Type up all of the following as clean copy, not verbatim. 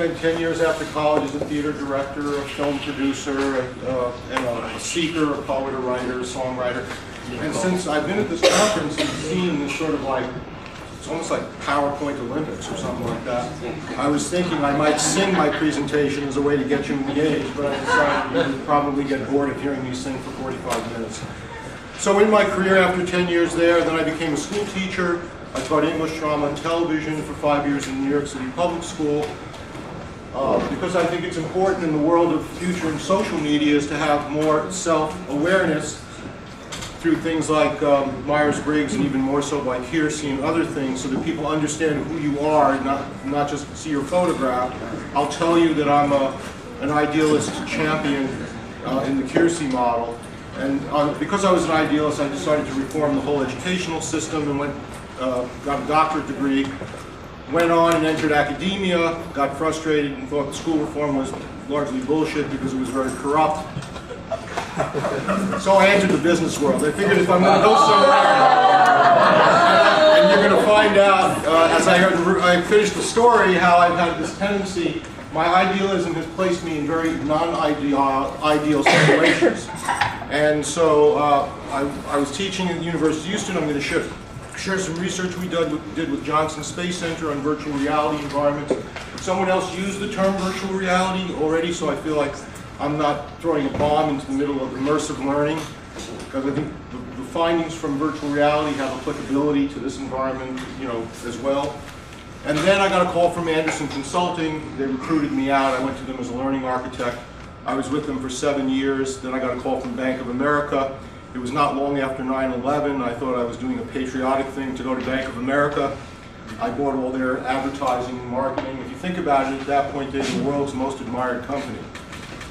spent 10 years after college as a theater director, a film producer, and a seeker, a poet, a writer, a songwriter. And since I've been at this conference and seen this sort of like, it's almost like PowerPoint Olympics or something like that, I was thinking I might sing my presentation as a way to get you engaged, but I decided you would probably get bored of hearing me sing for 45 minutes. So in my career after 10 years there, then I became a school teacher. I taught English, drama, and television for 5 years in New York City Public School. Because I think it's important in the world of future and social media is to have more self-awareness through things like Myers-Briggs and even more so by Kiersey and other things, so that people understand who you are, not just see your photograph. I'll tell you that I'm an idealist champion in the Kiersey model. And because I was an idealist, I decided to reform the whole educational system and got a doctorate degree. Went on and entered academia, got frustrated and thought the school reform was largely bullshit because it was very corrupt. So I entered the business world. I figured if I'm going to go somewhere, and you're going to find out, as I finished the story, how I've had this tendency, my idealism has placed me in very non-ideal situations. And so I was teaching at the University of Houston. I'm going to share some research we did with Johnson Space Center on virtual reality environments. Someone else used the term virtual reality already, so I feel like I'm not throwing a bomb into the middle of immersive learning, because I think the findings from virtual reality have applicability to this environment, as well. And then I got a call from Anderson Consulting. They recruited me out. I went to them as a learning architect. I was with them for 7 years. Then I got a call from Bank of America. It was not long after 9/11. I thought I was doing a patriotic thing to go to Bank of America. I bought all their advertising and marketing. If you think about it, at that point, they were the world's most admired company.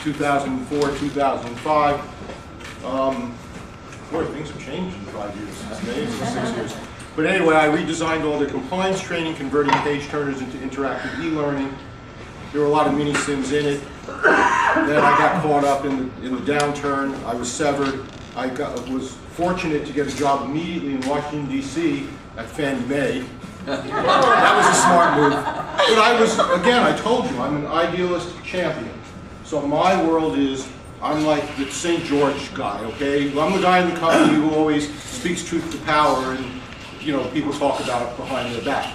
2004, 2005. Boy, things have changed in 5 years. It's amazing, 6 years. But anyway, I redesigned all their compliance training, converting page turners into interactive e-learning. There were a lot of mini sims in it. Then I got caught up in the downturn. I was severed. I was fortunate to get a job immediately in Washington, D.C. at Fannie Mae. That was a smart move. But I was, again, I told you, I'm an idealist champion. So my world is, I'm like the St. George guy, okay? I'm the guy in the company who always speaks truth to power and, people talk about it behind their back.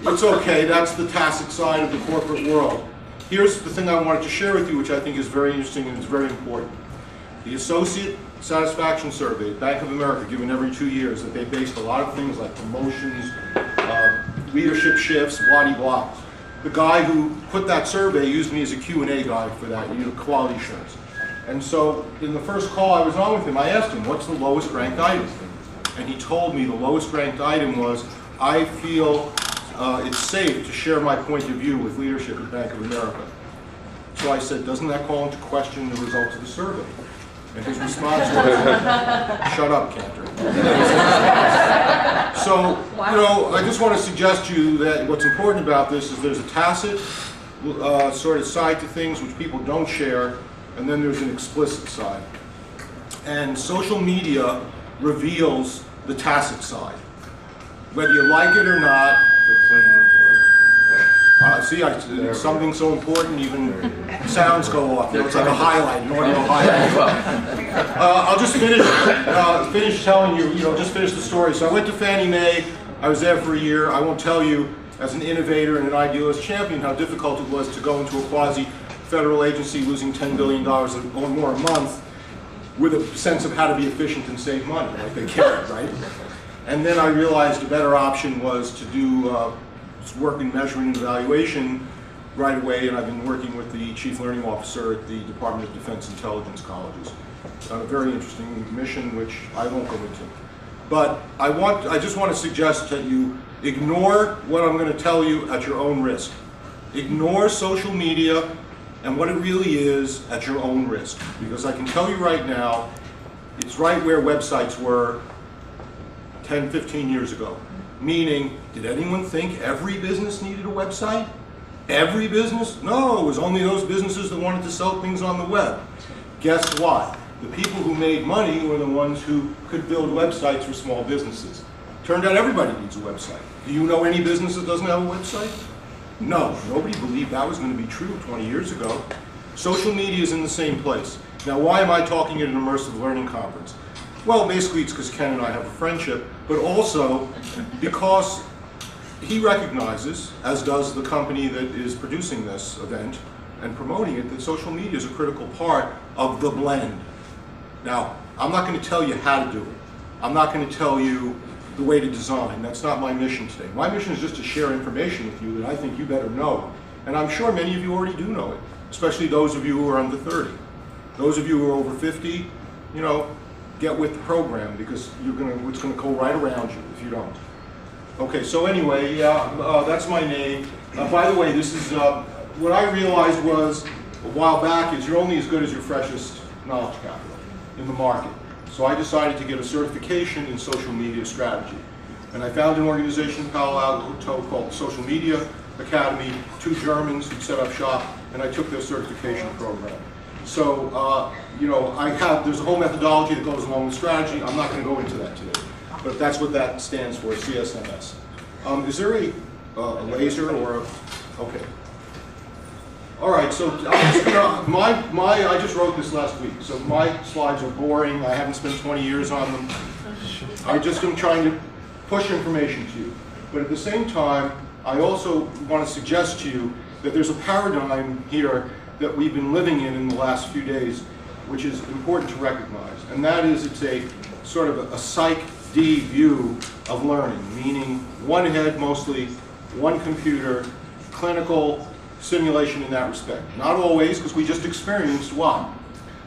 It's okay, that's the tacit side of the corporate world. Here's the thing I wanted to share with you, which I think is very interesting and is very important. The Associate Satisfaction Survey, Bank of America, given every 2 years, that they based a lot of things like promotions, leadership shifts, blah-de-blah. The guy who put that survey used me as a Q&A guy for that, quality assurance. And so in the first call I was on with him, I asked him, what's the lowest ranked item? And he told me the lowest ranked item was, I feel it's safe to share my point of view with leadership at Bank of America. So I said, doesn't that call into question the results of the survey? And his response was, shut up, Kantor. So, I just want to suggest to you that what's important about this is there's a tacit sort of side to things which people don't share, and then there's an explicit side. And social media reveals the tacit side. Whether you like it or not, something so important, even sounds go off. It's like a highlight, an audio highlight. I'll just finish telling you, just finish the story. So I went to Fannie Mae. I was there for a year. I won't tell you, as an innovator and an idealist champion, how difficult it was to go into a quasi-federal agency losing $10 billion or more a month with a sense of how to be efficient and save money, like they cared, right? And then I realized a better option was to do work in measurement and evaluation right away, and I've been working with the Chief Learning Officer at the Department of Defense Intelligence Colleges on a very interesting mission, which I won't go into. But I just want to suggest that you ignore what I'm going to tell you at your own risk. Ignore social media and what it really is at your own risk. Because I can tell you right now, it's right where websites were 10, 15 years ago. Meaning, did anyone think every business needed a website? Every business? No, it was only those businesses that wanted to sell things on the web. Guess what? The people who made money were the ones who could build websites for small businesses. Turned out everybody needs a website. Do you know any business that doesn't have a website? No, nobody believed that was going to be true 20 years ago. Social media is in the same place. Now, why am I talking at an immersive learning conference? Well, basically it's because Ken and I have a friendship, but also because he recognizes, as does the company that is producing this event and promoting it, that social media is a critical part of the blend. Now, I'm not going to tell you how to do it. I'm not going to tell you the way to design. That's not my mission today. My mission is just to share information with you that I think you better know. And I'm sure many of you already do know it, especially those of you who are under 30. Those of you who are over 50, you know, get with the program, because it's going to go right around you if you don't. Okay, so anyway, that's my name. By the way, this is, what I realized was a while back is you're only as good as your freshest knowledge capital in the market. So I decided to get a certification in social media strategy. And I found an organization in Palo Alto called Social Media Academy, 2 Germans who set up shop, and I took their certification program. So, you know, there's a whole methodology that goes along with strategy. I'm not going to go into that today, but that's what that stands for, CSMS. Is there a laser or a, okay. All right, so I'm just gonna, I just wrote this last week, so my slides are boring. I haven't spent 20 years on them. I just am trying to push information to you. But at the same time, I also want to suggest to you that there's a paradigm here that we've been living in the last few days, which is important to recognize. And that is, it's a sort of a Psych D view of learning, meaning one head mostly, one computer, clinical simulation in that respect. Not always, because we just experienced what?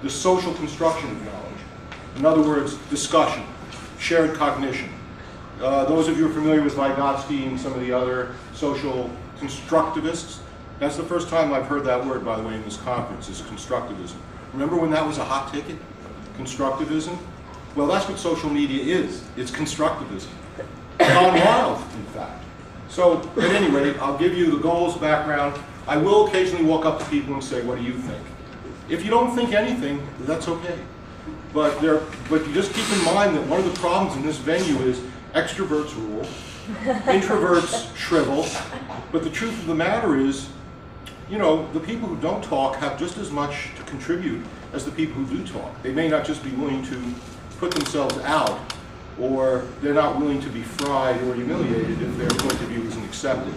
The social construction of knowledge. In other words, discussion, shared cognition. Those of you who are familiar with Vygotsky and some of the other social constructivists, that's the first time I've heard that word, by the way, in this conference, is constructivism. Remember when that was a hot ticket? Constructivism? Well, that's what social media is. It's constructivism. Gone wild, in fact. So, at any rate, I'll give you the goals, background. I will occasionally walk up to people and say, what do you think? If you don't think anything, that's okay. But you just keep in mind that one of the problems in this venue is extroverts rule, introverts shrivel, but the truth of the matter is, you know, the people who don't talk have just as much to contribute as the people who do talk. They may not just be willing to put themselves out, or they're not willing to be fried or humiliated if their point of view isn't accepted.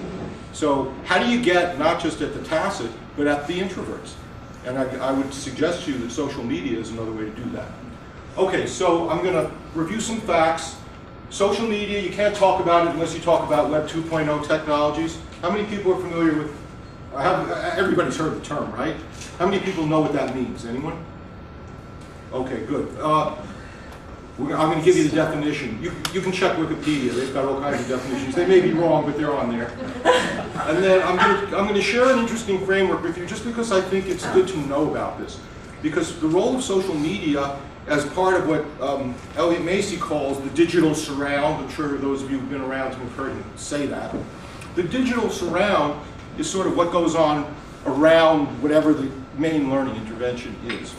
So how do you get not just at the tacit, but at the introverts? And I would suggest to you that social media is another way to do that. Okay, so I'm going to review some facts. Social media, you can't talk about it unless you talk about Web 2.0 technologies. How many people are familiar with, everybody's heard the term, right? How many people know what that means? Anyone? Okay, good. I'm going to give you the definition. You can check Wikipedia. They've got all kinds of definitions. They may be wrong, but they're on there. And then I'm going to share an interesting framework with you just because I think it's good to know about this. Because the role of social media as part of what Elliot Macy calls the digital surround, I'm sure those of you who've been around have heard him say that. The digital surround is sort of what goes on around whatever the main learning intervention is.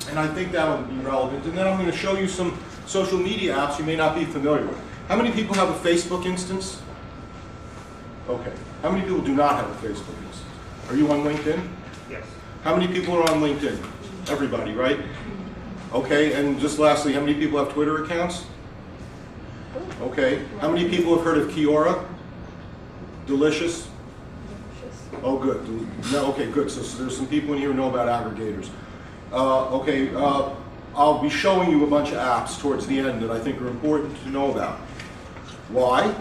And I think that would be relevant. And then I'm going to show you some social media apps you may not be familiar with. How many people have a Facebook instance? Okay. How many people do not have a Facebook instance? Are you on LinkedIn? Yes. How many people are on LinkedIn? Everybody, right? Okay, and just lastly, how many people have Twitter accounts? Okay. How many people have heard of Kiora? Delicious? Oh, good. No, okay, good. So there's some people in here who know about aggregators. I'll be showing you a bunch of apps towards the end that I think are important to know about. Why?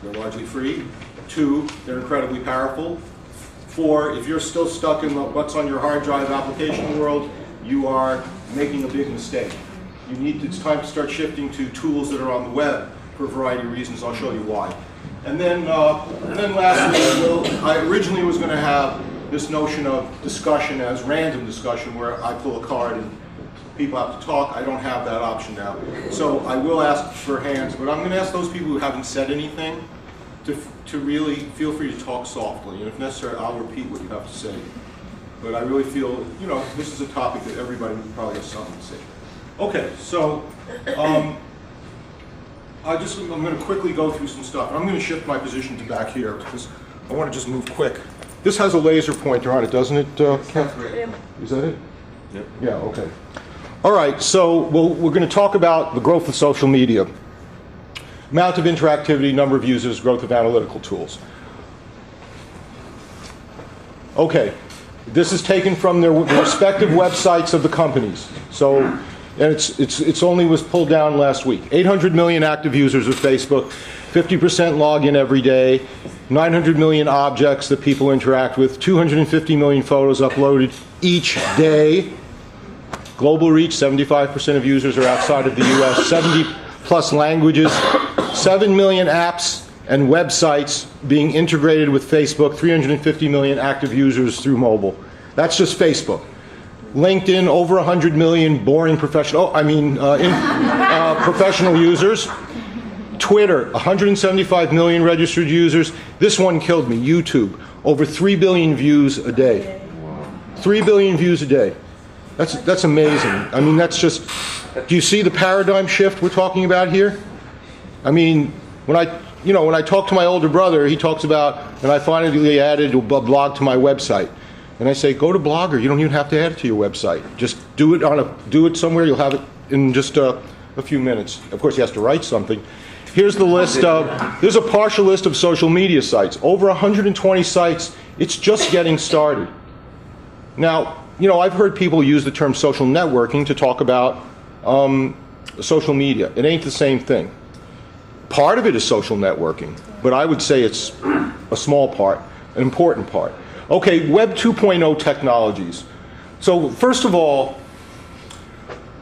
They're largely free. 2, they're incredibly powerful. 4, if you're still stuck in the what's on your hard drive application world, you are making a big mistake. It's time to start shifting to tools that are on the web for a variety of reasons. I'll show you why. And then lastly, I originally was going to have this notion of discussion as random discussion where I pull a card and people have to talk. I don't have that option now. So I will ask for hands, but I'm going to ask those people who haven't said anything to really feel free to talk softly. And if necessary, I'll repeat what you have to say. But I really feel, you know, this is a topic that everybody probably has something to say. Okay, so I'm going to quickly go through some stuff. I'm going to shift my position to back here because I want to just move quick. This has a laser pointer on it, doesn't it, Ken? Is that it? Yep. Yeah, okay. All right, so we're going to talk about the growth of social media. Amount of interactivity, number of users, growth of analytical tools. Okay, this is taken from their respective websites of the companies. So, and it's only was pulled down last week. 800 million active users of Facebook, 50% login every day, 900 million objects that people interact with, 250 million photos uploaded each day. Global reach, 75% of users are outside of the US, 70 plus languages, 7 million apps and websites being integrated with Facebook, 350 million active users through mobile. That's just Facebook. LinkedIn, over 100 million boring professional users. Twitter, 175 million registered users. This one killed me, YouTube, over 3 billion views a day. 3 billion views a day. That's amazing. I mean, that's just, do you see the paradigm shift we're talking about here? I mean, when I talk to my older brother, he talks about, and I finally added a blog to my website. And I say, go to Blogger. You don't even have to add it to your website. Just do it somewhere. You'll have it in just a few minutes. Of course, he has to write something. Here's the list there's a partial list of social media sites. Over 120 sites. It's just getting started. Now, I've heard people use the term social networking to talk about social media. It ain't the same thing. Part of it is social networking, but I would say it's a small part, an important part. Okay, Web 2.0 technologies. So first of all,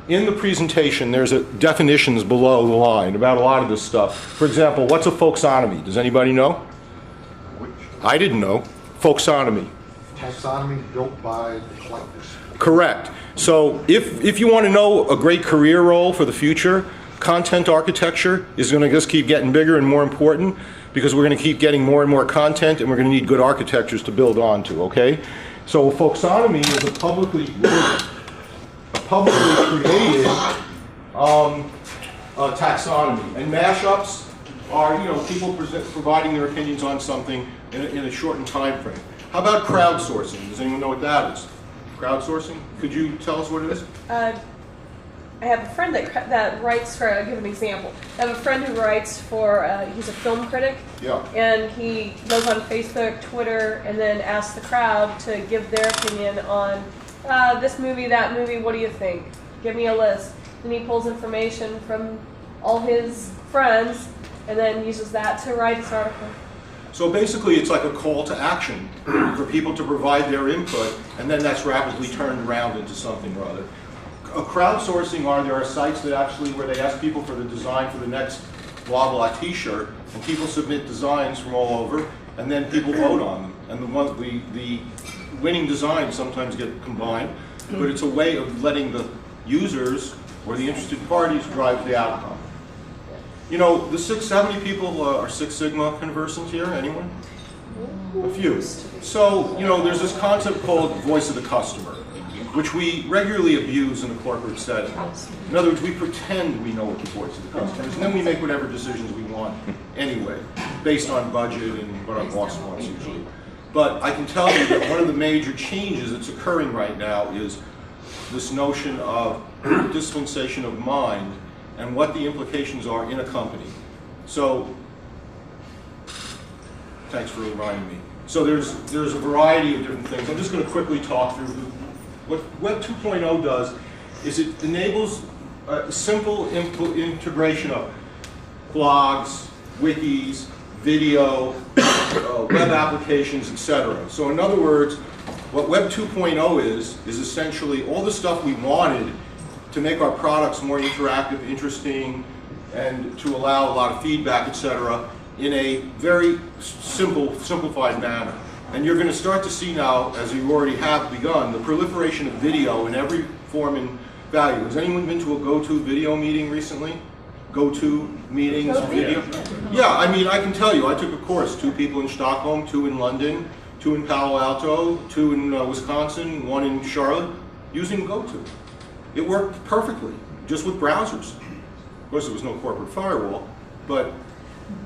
in the presentation, there's definitions below the line about a lot of this stuff. For example, what's a folksonomy? Does anybody know? I didn't know. Folksonomy. Taxonomy built by the collectors. Correct. So if you want to know a great career role for the future, content architecture is going to just keep getting bigger and more important because we're going to keep getting more and more content and we're going to need good architectures to build onto, okay? So folksonomy is a publicly created taxonomy. And mashups are, people providing their opinions on something in a shortened time frame. How about crowdsourcing? Does anyone know what that is? Crowdsourcing? Could you tell us what it is? I have a friend that writes for, I'll give an example. I have a friend who writes for, he's a film critic. Yeah. And he goes on Facebook, Twitter, and then asks the crowd to give their opinion on this movie, that movie, what do you think? Give me a list. And he pulls information from all his friends and then uses that to write his article. So basically it's like a call to action for people to provide their input, and then that's rapidly turned around into something or other. Crowdsourcing there are sites that actually where they ask people for the design for the next blah blah t-shirt, and people submit designs from all over, and then people vote on them. And the winning designs sometimes get combined, but it's a way of letting the users or the interested parties drive the outcome. The 670 people are Six Sigma conversant here, anyone? A few. So, there's this concept called voice of the customer, which we regularly abuse in a corporate setting. In other words, we pretend we know what the voice of the customer is, and then we make whatever decisions we want anyway, based on budget and what our boss wants usually. But I can tell you that one of the major changes that's occurring right now is this notion of dispensation of mind and what the implications are in a company. So, thanks for reminding me. So there's a variety of different things. I'm just going to quickly talk through what Web 2.0 does is it enables a simple integration of blogs, wikis, video, web applications, etc. So in other words, what Web 2.0 is essentially all the stuff we wanted to make our products more interactive, interesting, and to allow a lot of feedback, etc., in a very simplified manner. And you're going to start to see now, as you already have begun, the proliferation of video in every form and value. Has anyone been to a GoTo video meeting recently? GoTo meetings, video? Yeah, I mean, I can tell you, I took a course, 2 people in Stockholm, 2 in London, 2 in Palo Alto, 2 in Wisconsin, 1 in Charlotte, using GoTo. It worked perfectly, just with browsers. Of course, there was no corporate firewall, but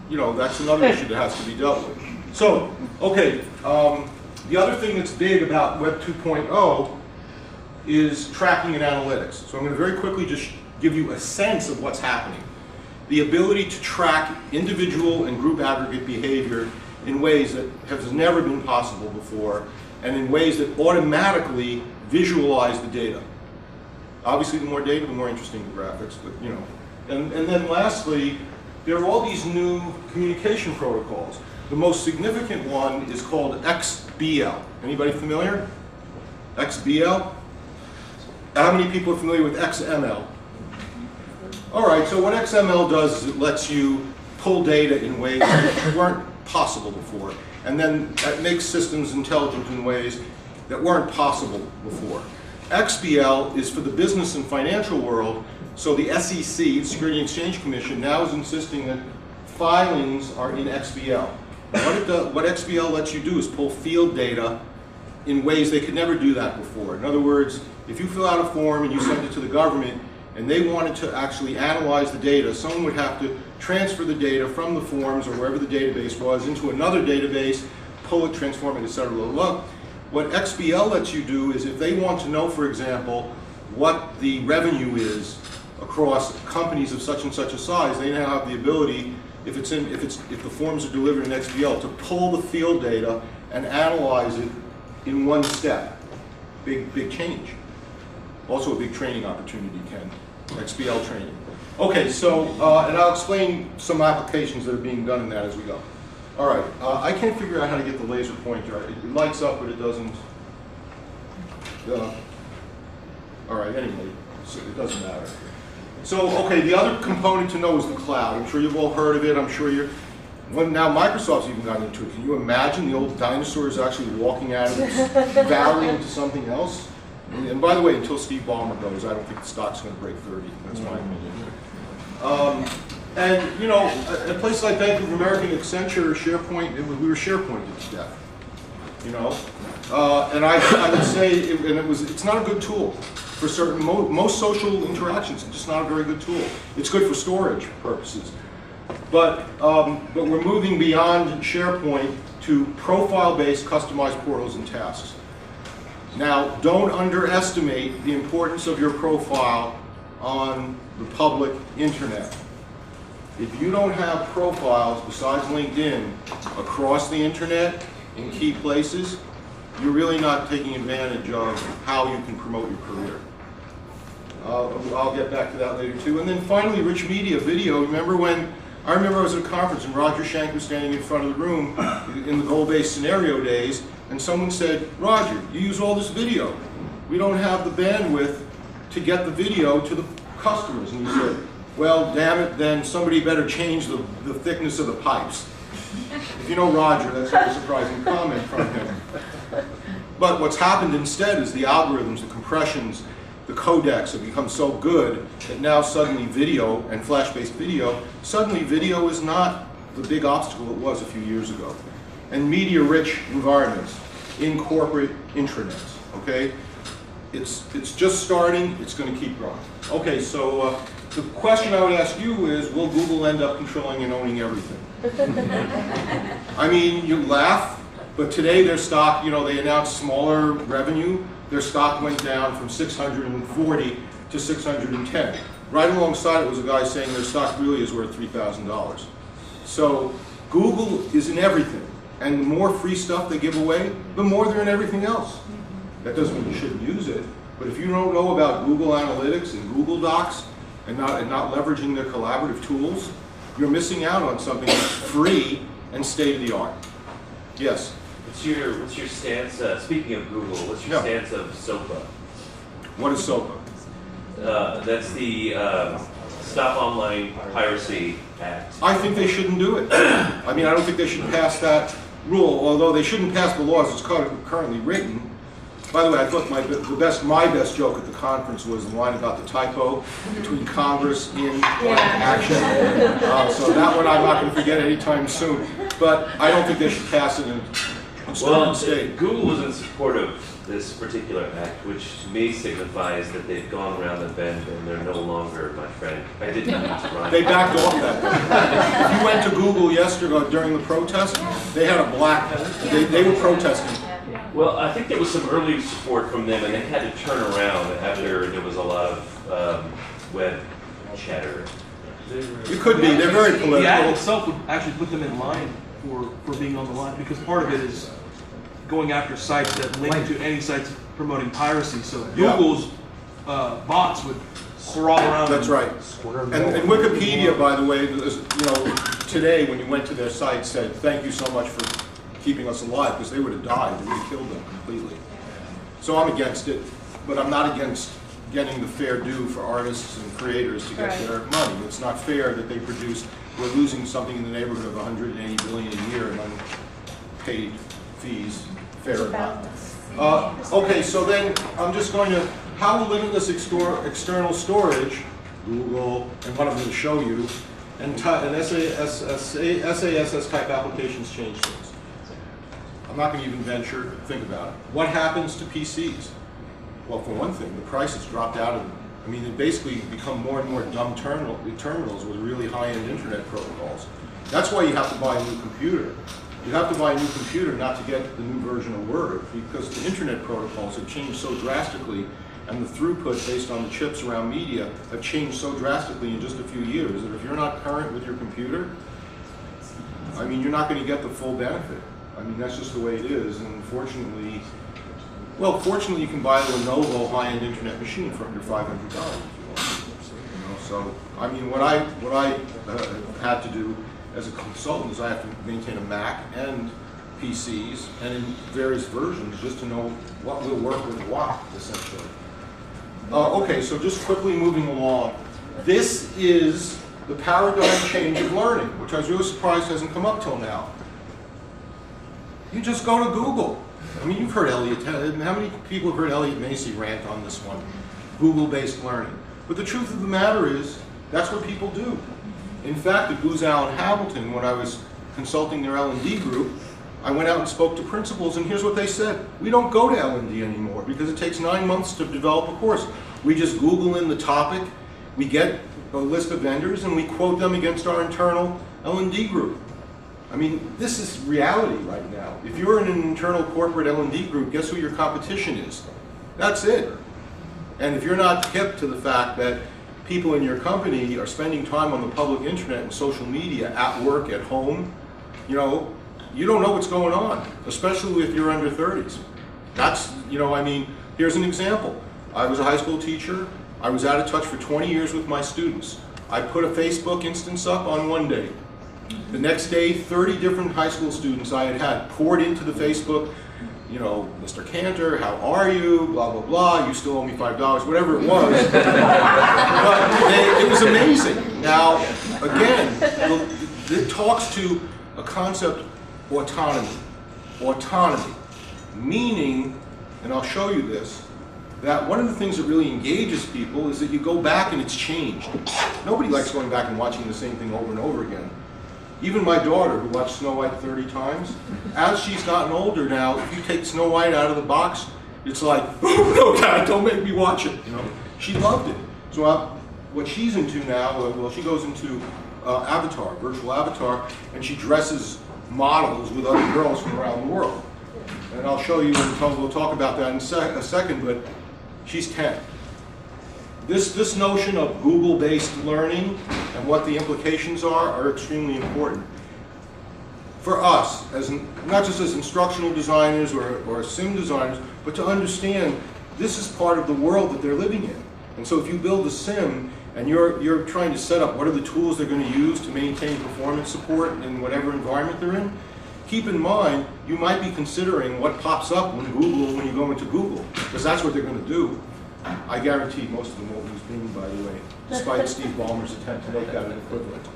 that's another issue that has to be dealt with. So, okay, the other thing that's big about Web 2.0 is tracking and analytics. So I'm going to very quickly just give you a sense of what's happening. The ability to track individual and group aggregate behavior in ways that has never been possible before, and in ways that automatically visualize the data. Obviously, the more data, the more interesting the graphics, but you know. And then lastly, there are all these new communication protocols. The most significant one is called XBL. Anybody familiar? XBL? How many people are familiar with XML? All right, so what XML does is it lets you pull data in ways that weren't possible before, and then that makes systems intelligent in ways that weren't possible before. XBL is for the business and financial world, so the SEC, the Security and Exchange Commission, now is insisting that filings are in XBL. What XBL lets you do is pull field data in ways they could never do that before. In other words, if you fill out a form and you send it to the government and they wanted to actually analyze the data, someone would have to transfer the data from the forms or wherever the database was into another database, pull it, transform it, etc. What XBL lets you do is if they want to know, for example, what the revenue is across companies of such and such a size, they now have the ability, if the forms are delivered in XBL, to pull the field data and analyze it in one step. Big change. Also a big training opportunity, Ken. XBL training. Okay, so, and I'll explain some applications that are being done in that as we go. All right, I can't figure out how to get the laser pointer. It lights up, but it doesn't. All right, anyway, so it doesn't matter. So, okay, the other component to know is the cloud. I'm sure you've all heard of it. I'm sure you're. Well, now Microsoft's even gotten into it. Can you imagine the old dinosaurs actually walking out of this valley into something else? And by the way, until Steve Ballmer goes, I don't think the stock's going to break 30. That's my opinion. And you know, at places like Bank of America, Accenture, SharePoint, we were SharePointed to death. You know, and I would say, it's not a good tool for certain most social interactions. It's just not a very good tool. It's good for storage purposes, but we're moving beyond SharePoint to profile-based customized portals and tasks. Now, don't underestimate the importance of your profile on the public internet. If you don't have profiles besides LinkedIn across the internet in key places, you're really not taking advantage of how you can promote your career. I'll get back to that later too. And then finally, rich media, video. I remember I was at a conference and Roger Schenk was standing in front of the room in the goal-based scenario days, and someone said, Roger, you use all this video. We don't have the bandwidth to get the video to the customers. And he said, well, damn it, then somebody better change the thickness of the pipes. If you know Roger, that's not a surprising comment from him. But what's happened instead is the algorithms, the compressions, the codecs have become so good that now suddenly video and flash-based video, suddenly video is not the big obstacle it was a few years ago. And media-rich environments in corporate intranets, okay? It's just starting, it's going to keep growing. Okay, so the question I would ask you is, will Google end up controlling and owning everything? I mean, you laugh, but today their stock, you know, they announced smaller revenue. Their stock went down from 640 to 610. Right alongside it was a guy saying their stock really is worth $3,000. So Google is in everything. And the more free stuff they give away, the more they're in everything else. That doesn't mean you shouldn't use it, but if you don't know about Google Analytics and Google Docs and not leveraging their collaborative tools, you're missing out on something that's free and state-of-the-art. Yes? What's your stance, speaking of Google, what's your stance of SOPA? What is SOPA? That's the Stop Online Piracy Act. I think they shouldn't do it. I mean, I don't think they should pass that rule, although they shouldn't pass the laws as currently written. By the way, I thought my best joke at the conference was the line about the typo between Congress in action. So that one I'm not going to forget anytime soon. But I don't think they should pass it in state. Google was in support of this particular act, which to me signifies that they've gone around the bend and they're no longer my friend. I didn't mean to rhyme. They backed off that day. If you went to Google yesterday during the protest, they had a black, they were protesting. Well, I think there was some early support from them, and they had to turn around after there was a lot of web chatter. It could be, they're very political. The act itself would actually put them in line for being on the line, because part of it is going after sites that link to any sites promoting piracy. So Yeah. Google's bots would crawl around. That's right. And Wikipedia, by the way, today when you went to their site said, thank you so much for keeping us alive, because they would have died, they would have killed them completely. So I'm against it, but I'm not against getting the fair due for artists and creators to get their money. It's not fair that they produce, we're losing something in the neighborhood of 180 billion a year in unpaid fees, fair enough. Okay, so then I'm just going to, how will limitless external storage, Google, and what I'm going to show you, and SASS type applications change things. I'm not going to even venture, think about it. What happens to PCs? Well, for one thing, the prices dropped out of them. I mean, they basically become more and more dumb terminals with really high-end internet protocols. That's why you have to buy a new computer. You have to buy a new computer not to get the new version of Word, because the internet protocols have changed so drastically, and the throughput based on the chips around media have changed so drastically in just a few years that if you're not current with your computer, I mean, you're not going to get the full benefit. I mean, that's just the way it is, and fortunately, you can buy a Lenovo high-end internet machine for under $500 if you want. So, I mean, what I had to do as a consultant is I have to maintain a Mac and PCs and in various versions just to know what will work with what, essentially. Okay, so just quickly moving along. This is the paradigm change of learning, which I was really surprised hasn't come up till now. You just go to Google. I mean, you've heard Elliot, how many people have heard Elliot Macy rant on this one? Google-based learning. But the truth of the matter is, that's what people do. In fact, at Booz Allen Hamilton, when I was consulting their L&D group, I went out and spoke to principals, and here's what they said. We don't go to L&D anymore because it takes 9 months to develop a course. We just Google in the topic, we get a list of vendors, and we quote them against our internal L&D group. I mean, this is reality right now. If you're in an internal corporate L&D group, guess who your competition is? That's it. And if you're not hip to the fact that people in your company are spending time on the public internet and social media, at work, at home, you don't know what's going on, especially if you're under 30s. That's, I mean, here's an example. I was a high school teacher. I was out of touch for 20 years with my students. I put a Facebook instance up on one day. The next day, 30 different high school students I had poured into the Facebook, Mr. Kantor, how are you, blah, blah, blah, you still owe me $5, whatever it was. But it was amazing. Now, again, it talks to a concept, autonomy. Autonomy, meaning, and I'll show you this, that one of the things that really engages people is that you go back and it's changed. Nobody likes going back and watching the same thing over and over again. Even my daughter, who watched Snow White 30 times, as she's gotten older now, if you take Snow White out of the box, it's like, oh no, Dad, don't make me watch it. She loved it. So what she's into now, well, she goes into Avatar, virtual Avatar, and she dresses models with other girls from around the world. And I'll show you, we'll talk about that in a second, but she's 10. This notion of Google-based learning and what the implications are extremely important. For us, not just as instructional designers or sim designers, but to understand this is part of the world that they're living in. And so if you build a sim and you're trying to set up what are the tools they're going to use to maintain performance support in whatever environment they're in, keep in mind you might be considering what pops up when you go into Google, because that's what they're going to do. I guarantee most of them won't use Bing, by the way, despite Steve Ballmer's attempt to make that an equivalent.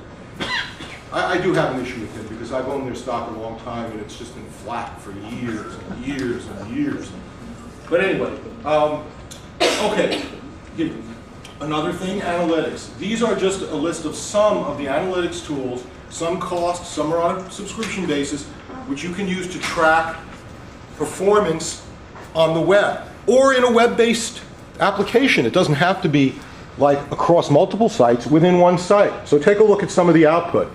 I do have an issue with it because I've owned their stock a long time and it's just been flat for years and years and years. But anyway, okay. Another thing, analytics. These are just a list of some of the analytics tools, some cost, some are on a subscription basis, which you can use to track performance on the web or in a web-based application. It doesn't have to be like across multiple sites within one site. So take a look at some of the output.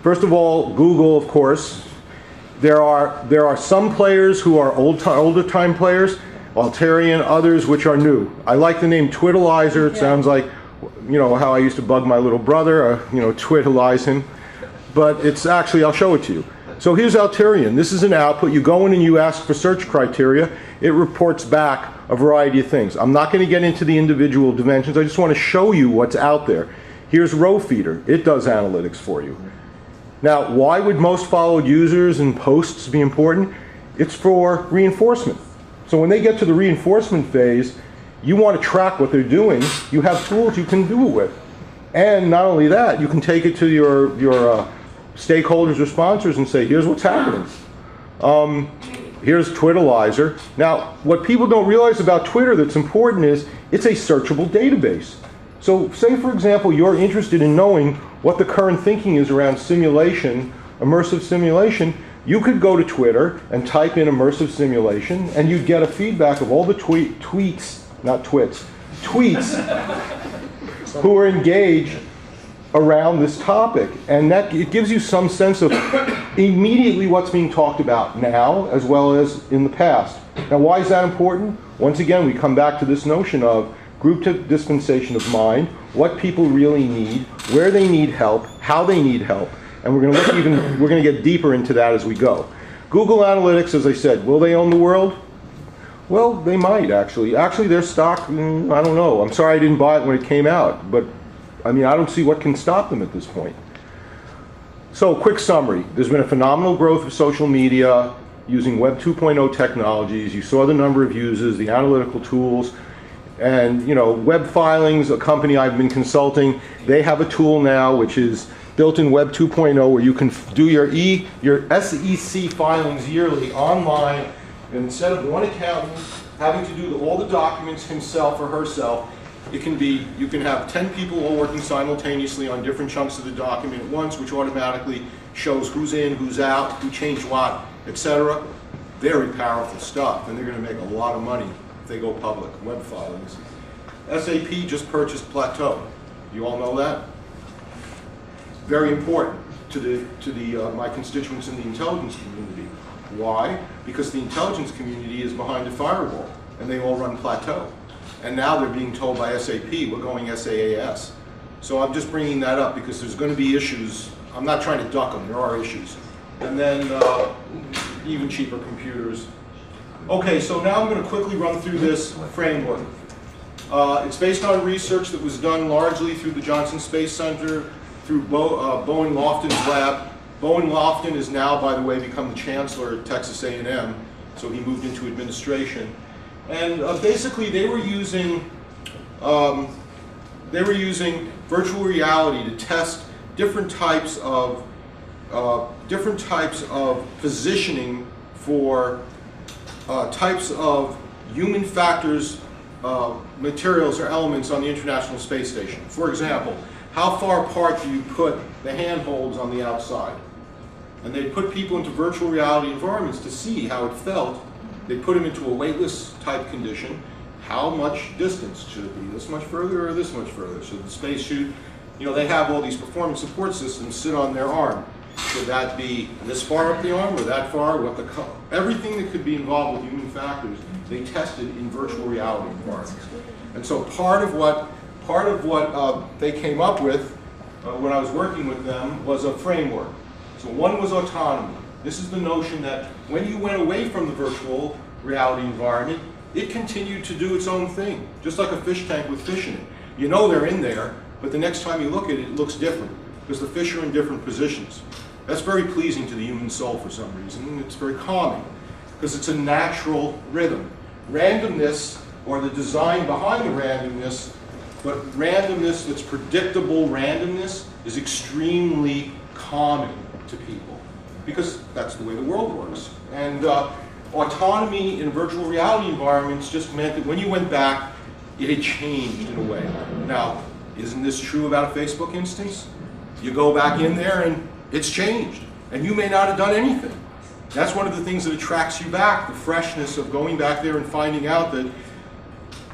First of all, Google, of course. There are some players who are older time players, Altarian, others which are new. I like the name Twitalizer. It sounds like, you know, how I used to bug my little brother, you know, twitalize him. But it's actually, I'll show it to you. So here's Altarian. This is an output. You go in and you ask for search criteria. It reports back a variety of things. I'm not going to get into the individual dimensions. I just want to show you what's out there. Here's RowFeeder. It does analytics for you. Now, why would most followed users and posts be important? It's for reinforcement. So when they get to the reinforcement phase, you want to track what they're doing. You have tools you can do it with. And not only that, you can take it to your stakeholders or sponsors and say, here's what's happening. Here's Twitalizer. Now, what people don't realize about Twitter that's important is it's a searchable database. So say, for example, you're interested in knowing what the current thinking is around simulation, immersive simulation. You could go to Twitter and type in immersive simulation, and you'd get a feedback of all the tweets who are engaged around this topic. And that it gives you some sense of immediately what's being talked about now as well as in the past. Now, why is that important? Once again, we come back to this notion of group dispensation of mind, what people really need, where they need help, how they need help, and we're going to get deeper into that as we go. Google Analytics, as I said, will they own the world? Well, they might actually. Actually, their stock, I don't know. I'm sorry I didn't buy it when it came out, but I mean, I don't see what can stop them at this point. So, quick summary. There's been a phenomenal growth of social media using Web 2.0 technologies. You saw the number of users, the analytical tools, and you know, Web Filings, a company I've been consulting, they have a tool now which is built in Web 2.0 where you can do your SEC filings yearly online. And instead of one accountant having to do all the documents himself or herself, it can be, you can have 10 people all working simultaneously on different chunks of the document at once, which automatically shows who's in, who's out, who changed what, etc. Very powerful stuff, and they're going to make a lot of money if they go public. Web Filings. SAP just purchased Plateau. You all know that? Very important to my constituents in the intelligence community. Why? Because the intelligence community is behind a firewall, and they all run Plateau. And now they're being told by SAP, we're going SaaS. So I'm just bringing that up because there's going to be issues. I'm not trying to duck them, there are issues. And then even cheaper computers. Okay, so now I'm going to quickly run through this framework. It's based on research that was done largely through the Johnson Space Center, through Bowen Lofton's lab. Bowen Lofton is now, by the way, become the chancellor at Texas A&M, so he moved into administration. And basically, they were using virtual reality to test different types of positioning for types of human factors, materials or elements on the International Space Station. For example, how far apart do you put the handholds on the outside? And they put people into virtual reality environments to see how it felt. They put them into a weightless type condition. How much distance? Should it be this much further or this much further? Should the space chute, you know, they have all these performance support systems sit on their arm. Should that be this far up the arm or that far? Everything that could be involved with human factors, they tested in virtual reality environments. And so part of what they came up with when I was working with them was a framework. So one was autonomy. This is the notion that when you went away from the virtual reality environment, it continued to do its own thing, just like a fish tank with fish in it. You know they're in there, but the next time you look at it, it looks different because the fish are in different positions. That's very pleasing to the human soul for some reason. It's very calming because it's a natural rhythm. Randomness, or the design behind the randomness, but randomness that's predictable randomness is extremely calming to people because that's the way the world works. And autonomy in virtual reality environments just meant that when you went back, it had changed in a way. Now, isn't this true about a Facebook instance? You go back in there and it's changed, and you may not have done anything. That's one of the things that attracts you back, the freshness of going back there and finding out that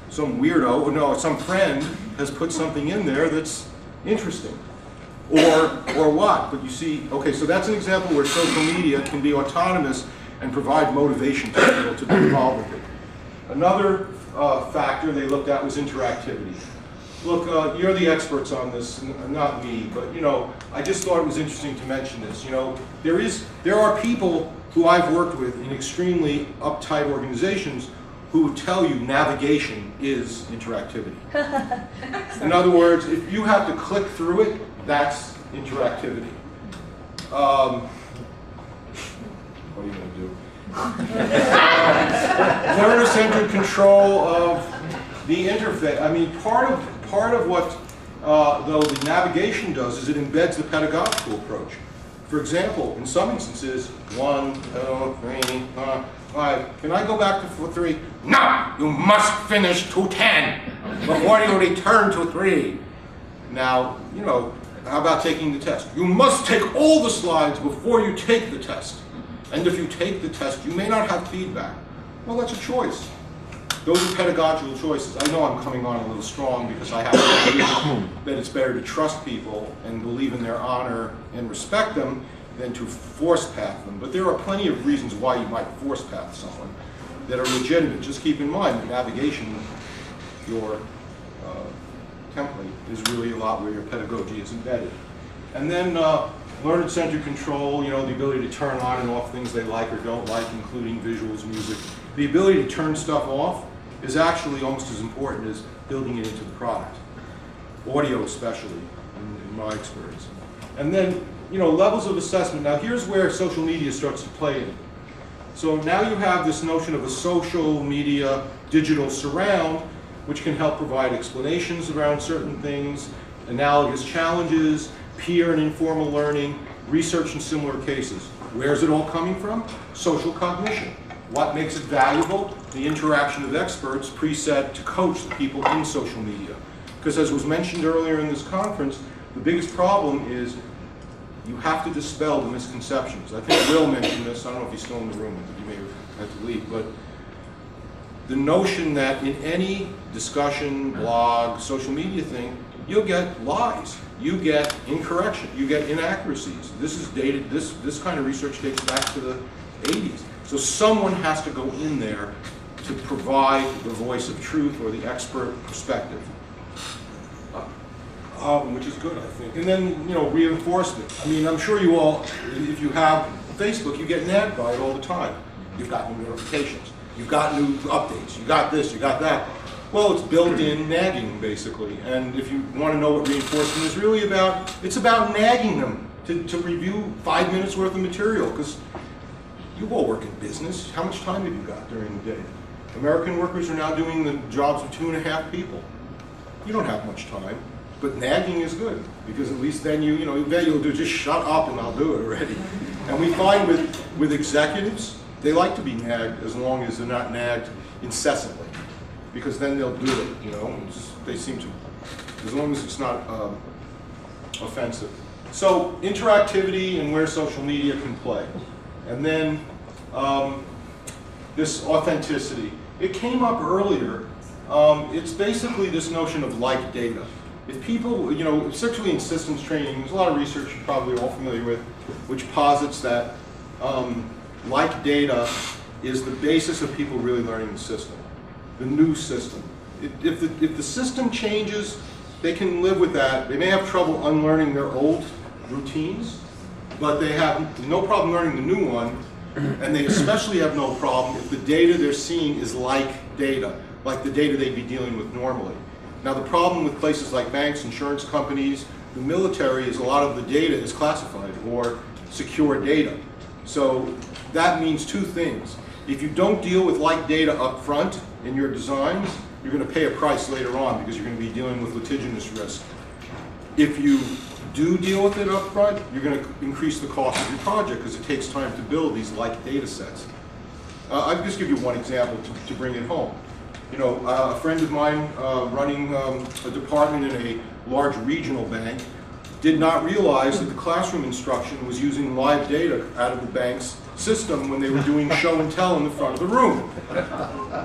some weirdo, or no, some friend has put something in there that's interesting. Or what, but you see, okay, so that's an example where social media can be autonomous and provide motivation for people to be involved with it. Another factor they looked at was interactivity. Look, you're the experts on this, not me, but you know, I just thought it was interesting to mention this. You know, there are people who I've worked with in extremely uptight organizations who would tell you navigation is interactivity. In other words, if you have to click through it, that's interactivity. What are you going to do? Learner-centered control of the interface. I mean, part of what though the navigation does is it embeds the pedagogical approach. For example, in some instances, 1, 2, 3, 4, 5. Can I go back to 3? No, you must finish to 10 before you return to 3. Now, you know, how about taking the test? You must take all the slides before you take the test. And if you take the test, you may not have feedback. Well, that's a choice. Those are pedagogical choices. I know I'm coming on a little strong because I have to believe that it's better to trust people and believe in their honor and respect them than to force path them. But there are plenty of reasons why you might force path someone that are legitimate. Just keep in mind that navigation, your template, is really a lot where your pedagogy is embedded. And then learner-centered control, you know, the ability to turn on and off things they like or don't like, including visuals, music. The ability to turn stuff off is actually almost as important as building it into the product. Audio especially, in my experience. And then, you know, levels of assessment. Now here's where social media starts to play in. So now you have this notion of a social media digital surround, which can help provide explanations around certain things, analogous challenges, peer and informal learning, research in similar cases. Where's it all coming from? Social cognition. What makes it valuable? The interaction of experts preset to coach the people in social media. Because as was mentioned earlier in this conference, the biggest problem is you have to dispel the misconceptions. I think Will mentioned this, I don't know if he's still in the room, he may have had to leave, but the notion that in any discussion, blog, social media thing, you'll get lies, you get incorrection, you get inaccuracies. This is dated, this kind of research dates back to the 80s. So someone has to go in there to provide the voice of truth or the expert perspective. Which is good, I think. And then, you know, reinforcement. I mean, I'm sure you all, if you have Facebook, you get nagged by it all the time. You've got new notifications, you've got new updates, you got this, you got that. Well, it's built-in nagging, basically. And if you want to know what reinforcement is really about, it's about nagging them to review 5 minutes worth of material, because you all work in business. How much time have you got during the day? American workers are now doing the jobs of 2.5 people. You don't have much time. But nagging is good, because at least then you'll do, just shut up and I'll do it already. And we find with executives, they like to be nagged as long as they're not nagged incessantly, because then they'll do it, you know, they seem to, as long as it's not offensive. So interactivity and where social media can play. And then this authenticity. It came up earlier. It's basically this notion of like data. If people, you know, particularly in systems training, there's a lot of research you're probably all familiar with, which posits that like data is the basis of people really learning the system, the new system. If the system changes, they can live with that. They may have trouble unlearning their old routines, but they have no problem learning the new one, and they especially have no problem if the data they're seeing is like the data they'd be dealing with normally. Now the problem with places like banks, insurance companies, the military is a lot of the data is classified or secure data. So that means two things. If you don't deal with like data up front in your designs, you're going to pay a price later on because you're going to be dealing with litigious risk. If you do deal with it up front, you're going to increase the cost of your project because it takes time to build these like data sets. I'll just give you one example to bring it home. You know, a friend of mine running a department in a large regional bank did not realize that the classroom instruction was using live data out of the bank's system when they were doing show and tell in the front of the room.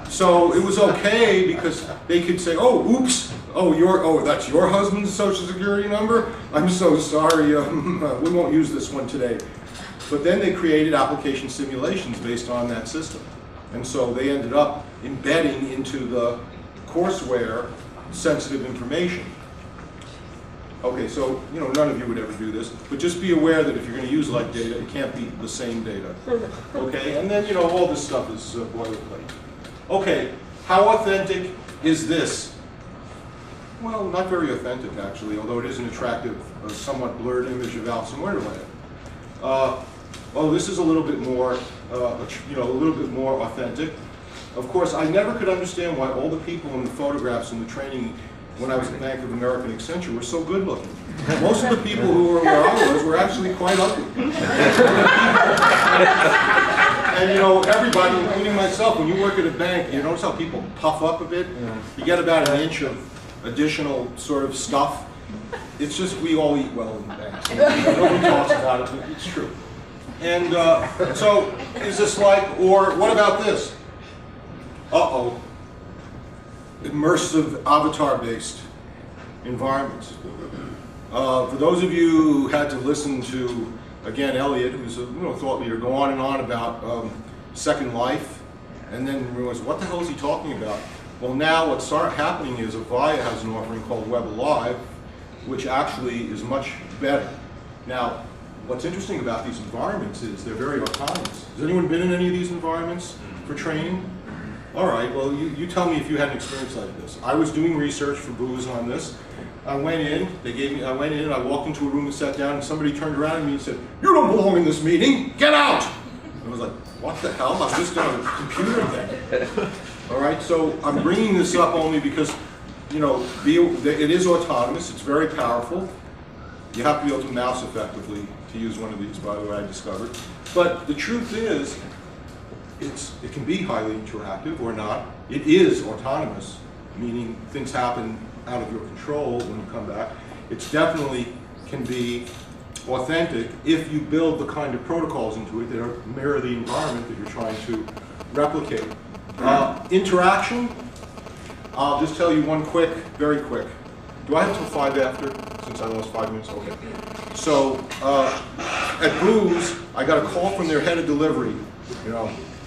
So it was okay because they could say, oh, oops, oh, that's your husband's social security number? I'm so sorry, we won't use this one today. But then they created application simulations based on that system. And so they ended up embedding into the courseware sensitive information. Okay, so none of you would ever do this, but just be aware that if you're going to use like data, it can't be the same data. Okay, and then all this stuff is boilerplate. Okay, how authentic is this? Well, not very authentic actually, although it is an attractive, somewhat blurred image of Alice in Wonderland. Oh, this is a little bit more, a little bit more authentic. Of course, I never could understand why all the people in the photographs in the training when I was at Bank of America and Accenture were so good looking. Most of the people who were where I was were actually quite ugly. And everybody, including myself, when you work at a bank, you notice how people puff up a bit? You get about an inch of additional sort of stuff. It's just we all eat well in the banks. Nobody talks about it, but it's true. And so is this like, or what about this? Uh-oh. Immersive avatar-based environments. For those of you who had to listen to, again, Elliot, who's a thought leader, go on and on about Second Life, and then realize, what the hell is he talking about? Well, now what's happening is Avaya has an offering called Web Alive, which actually is much better. Now, what's interesting about these environments is they're very autonomous. Has anyone been in any of these environments for training? All right, well, you tell me if you had an experience like this. I was doing research for Booz on this. I went in, I walked into a room and sat down, and somebody turned around at me and said, "You don't belong in this meeting, get out!" I was like, what the hell? I'm just on a computer thing. All right, so I'm bringing this up only because, it is autonomous, it's very powerful. You have to be able to mouse effectively to use one of these, by the way, I discovered. But the truth is, it can be highly interactive or not. It is autonomous, meaning things happen out of your control when you come back. It definitely can be authentic if you build the kind of protocols into it that mirror the environment that you're trying to replicate. Interaction, I'll just tell you one quick, very quick. Do I have till 5 after, since I lost 5 minutes? Okay. So, at Booz, I got a call from their head of delivery,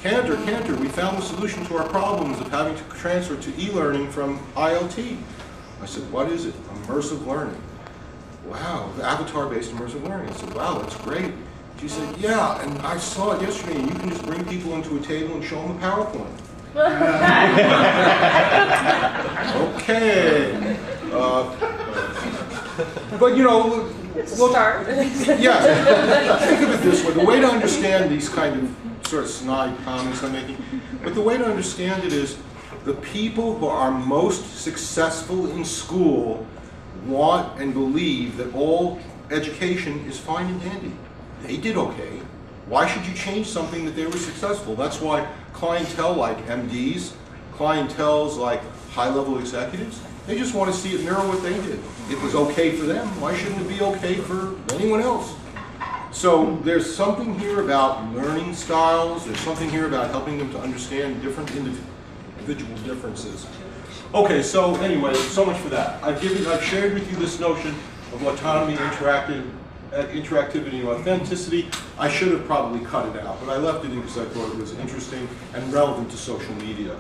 Kantor, we found the solution to our problems of having to transfer to e-learning from IoT. I said, what is it? Immersive learning. Wow, avatar-based immersive learning. I said, wow, that's great. She said, yeah, and I saw it yesterday, and you can just bring people into a table and show them a PowerPoint. Okay. But it's a start. Yes. Think of it this way. The way to understand these kind of sort of snide comments I'm making, but the way to understand it is the people who are most successful in school want and believe that all education is fine and dandy. They did okay. Why should you change something that they were successful? That's why clientele like MDs, clienteles like high-level executives, they just want to see it mirror what they did. It was okay for them. Why shouldn't it be okay for anyone else? So there's something here about learning styles. There's something here about helping them to understand different individual differences. Okay, so anyway, so much for that. I've shared with you this notion of autonomy, interactivity, and authenticity. I should have probably cut it out, but I left it in because I thought it was interesting and relevant to social media.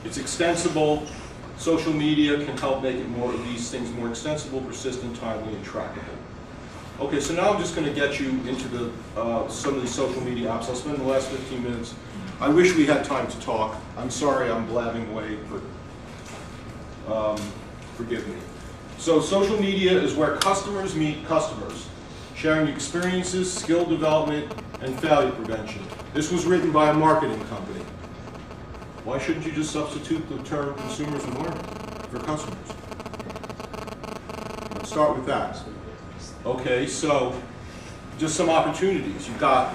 It's extensible. Social media can help make these things more extensible, persistent, timely, and trackable. Okay, so now I'm just going to get you into some of these social media apps. I'll spend the last 15 minutes. I wish we had time to talk. I'm sorry I'm blabbing away, but forgive me. So social media is where customers meet customers, sharing experiences, skill development, and failure prevention. This was written by a marketing company. Why shouldn't you just substitute the term consumers and learning for customers? Let's start with that. Okay, so just some opportunities. You've got,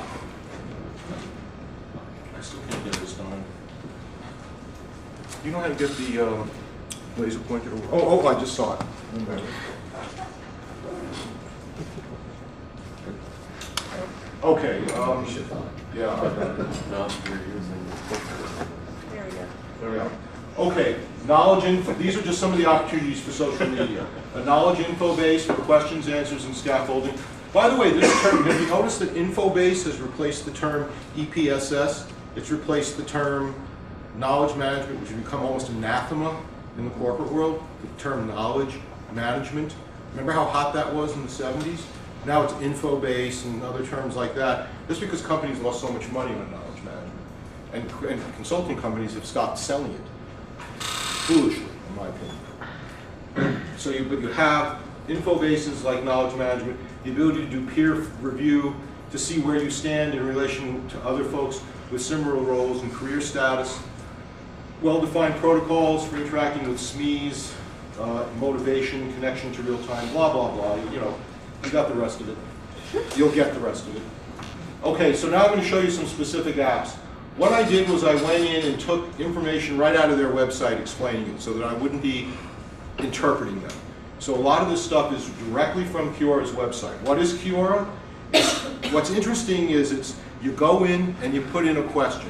I still can't get this done. You know how to get the laser pointer to work? Oh, I just saw it. Okay, Yeah, I got it. No, you're using. There we go. There we go. Okay, knowledge info. These are just some of the opportunities for social media. A knowledge info base for questions, answers, and scaffolding. By the way, this term, have you noticed that info base has replaced the term EPSS? It's replaced the term knowledge management, which has become almost anathema in the corporate world, the term knowledge management. Remember how hot that was in the 70s? Now it's info base and other terms like that. Just because companies lost so much money on knowledge management. And consulting companies have stopped selling it. Foolishly, in my opinion. So you have info bases like knowledge management, the ability to do peer review, to see where you stand in relation to other folks with similar roles and career status, well-defined protocols for interacting with SMEs, motivation, connection to real-time, blah, blah, blah. You know, you got the rest of it. You'll get the rest of it. Okay, so now I'm going to show you some specific apps. What I did was I went in and took information right out of their website explaining it so that I wouldn't be interpreting them. So a lot of this stuff is directly from Quora's website. What is Quora? What's interesting is you go in and you put in a question,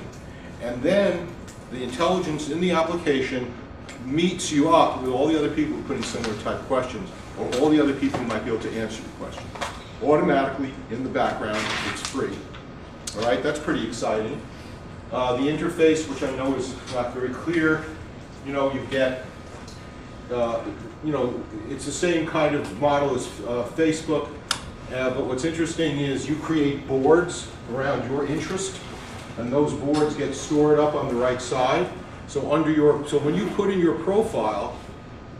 and then the intelligence in the application meets you up with all the other people who put in similar type questions, or all the other people who might be able to answer the question. Automatically, in the background, it's free. All right, that's pretty exciting. The interface, which I know is not very clear, you know, you get, you know, it's the same kind of model as Facebook, but what's interesting is you create boards around your interest, and those boards get stored up on the right side. So so when you put in your profile,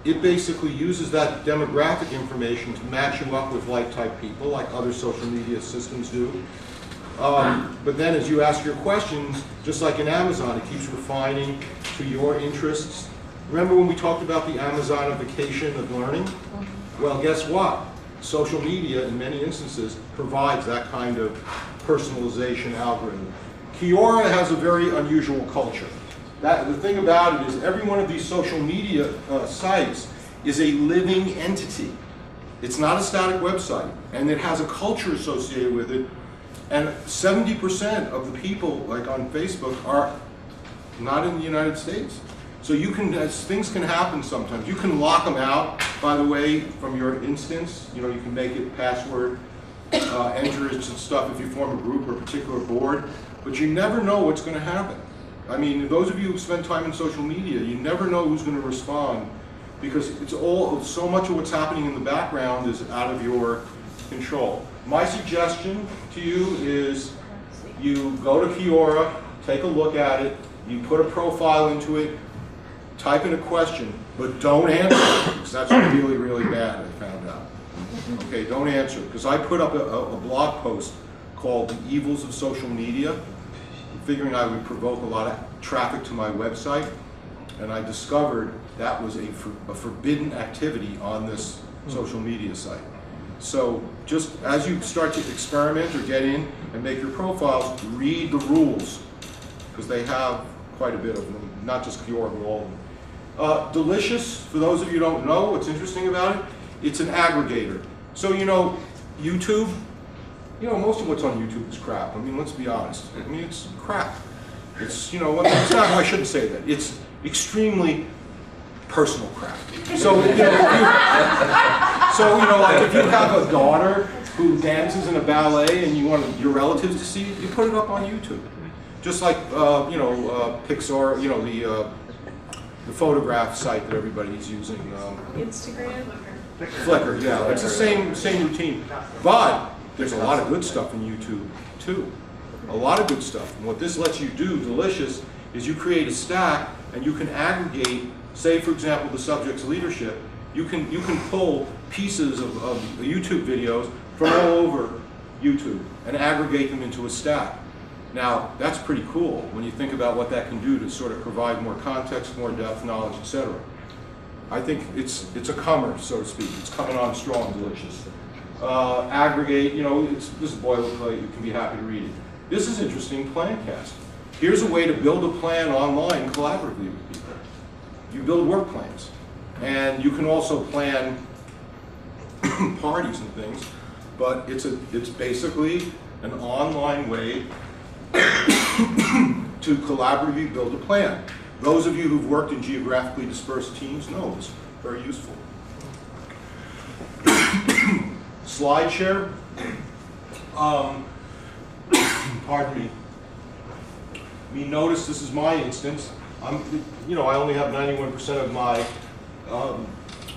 it basically uses that demographic information to match you up with like-type people, like other social media systems do. But then as you ask your questions, just like in Amazon, it keeps refining to your interests. Remember when we talked about the Amazonification of learning? Well, guess what? Social media, in many instances, provides that kind of personalization algorithm. Quora has a very unusual culture. The thing about it is every one of these social media sites is a living entity. It's not a static website, and it has a culture associated with it. And 70% of the people, like on Facebook, are not in the United States. So you can, things can happen sometimes. You can lock them out, by the way, from your instance. You know, you can make it password, enter it and stuff if you form a group or a particular board. But you never know what's going to happen. I mean, those of you who spend time in social media, you never know who's going to respond, because it's all, so much of what's happening in the background is out of your control. My suggestion to you is you go to Quora, take a look at it, you put a profile into it, type in a question, but don't answer it, because that's really, really bad, I found out. Okay, don't answer it, because I put up a blog post called The Evils of Social Media, figuring I would provoke a lot of traffic to my website, and I discovered that was a forbidden activity on this social media site. So just as you start to experiment or get in and make your profiles, read the rules, because they have quite a bit of them, not just Quora, but all of them. Delicious, for those of you who don't know what's interesting about it, it's an aggregator. So, you know, YouTube, you know, most of what's on YouTube is crap. I mean, let's be honest. I mean, it's crap. It's, you know, it's not, I shouldn't say that. It's extremely personal crap. So, you know, like if you have a daughter who dances in a ballet and you want your relatives to see it, you put it up on YouTube. Just like, you know, Pixar, you know, the photograph site that everybody's using. Instagram? Flickr, yeah. It's the same routine. But there's a lot of good stuff in YouTube, too. A lot of good stuff. And what this lets you do, Delicious, is you create a stack and you can aggregate, say, for example, the subject's leadership. You can pull pieces of YouTube videos from all over YouTube and aggregate them into a stack. Now, that's pretty cool when you think about what that can do to sort of provide more context, more depth, knowledge, etc. I think it's a comer, so to speak. It's coming on strong, Delicious. Aggregate, you know, this is boilerplate, you can be happy to read it. This is interesting, PlanCast. Here's a way to build a plan online collaboratively with people. You build work plans. And you can also plan parties and things, but it's basically an online way to collaboratively build a plan. Those of you who've worked in geographically dispersed teams know it's very useful. SlideShare. Pardon me. Notice this is my instance. I only have 91% of my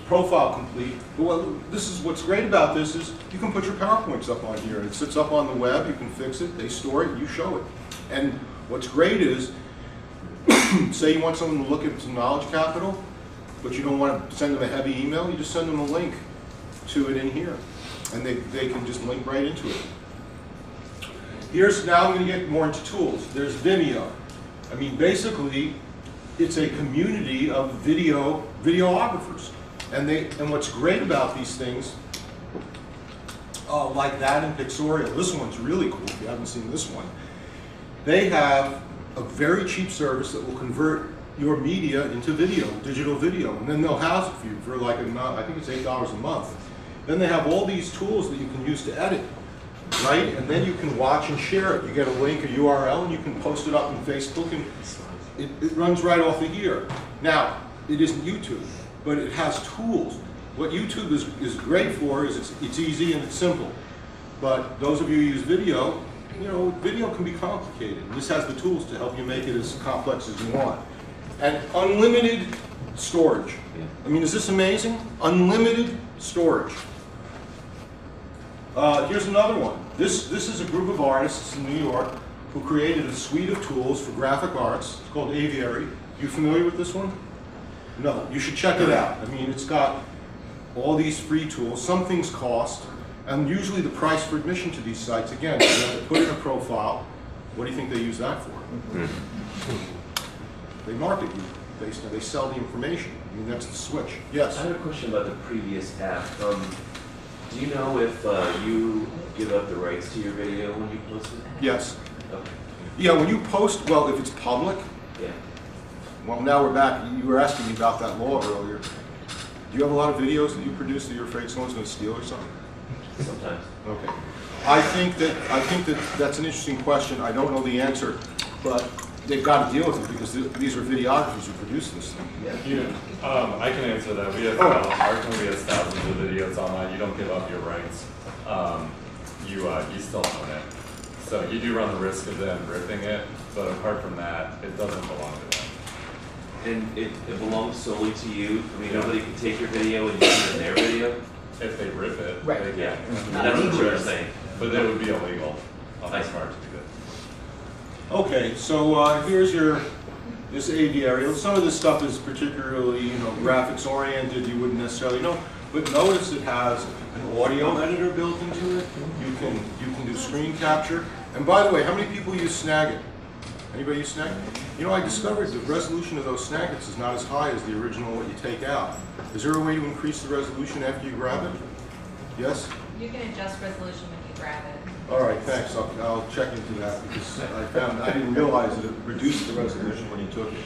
profile complete. But this is what's great about this is you can put your PowerPoints up on here. It sits up on the web. You can fix it. They store it. You show it. And what's great is, say you want someone to look at some knowledge capital, but you don't want to send them a heavy email. You just send them a link to it in here, and they can just link right into it. Now I'm going to get more into tools. There's Vimeo. Basically, it's a community of videographers. And what's great about these things, like that in Pixorial, this one's really cool if you haven't seen this one. They have a very cheap service that will convert your media into video, digital video, and then they'll house it for you for like I think it's $8 a month. Then they have all these tools that you can use to edit, right? And then you can watch and share it. You get a link, a URL, and you can post it up on Facebook, and it runs right off of here. Now, it isn't YouTube, but it has tools. What YouTube is great for is it's easy and it's simple. But those of you who use video, video can be complicated. This has the tools to help you make it as complex as you want. And unlimited storage. Is this amazing? Unlimited storage. Here's another one. This is a group of artists in New York who created a suite of tools for graphic arts. It's called Aviary. You familiar with this one? No, you should check it out. It's got all these free tools. Some things cost, and usually the price for admission to these sites, again, you have to put in a profile. What do you think they use that for? They market you. They sell the information. That's the switch. Yes? I have a question about the previous app. Do you know if you give up the rights to your video when you post it? Yes. Okay. Yeah, when you post, if it's public, Yeah. well, now we're back. You were asking me about that law earlier. Do you have a lot of videos that you produce that you're afraid someone's going to steal or something? Sometimes. Okay. I think that that's an interesting question. I don't know the answer, but they've got to deal with it because these are videographers who produce this thing. I can answer that. We have our company has thousands of videos online. You don't give up your rights. You still own it. So you do run the risk of them ripping it, but apart from that, it doesn't belong to them. And it belongs solely to you? Nobody can take your video and use it in their video? If they rip it, Right. they Yeah. can. That's what you're saying. But that would be illegal on their I see. part to do that. Okay, so here's this aviary. Some of this stuff is particularly graphics oriented. You wouldn't necessarily know, but notice it has an audio editor built into it. You can do screen capture. And by the way, how many people use Snagit? Anybody use Snagit? I discovered the resolution of those Snagits is not as high as the original what you take out. Is there a way to increase the resolution after you grab it? Yes? You can adjust resolution when you grab it. All right, thanks. I'll check into that because I didn't realize that it reduced the resolution when you took it.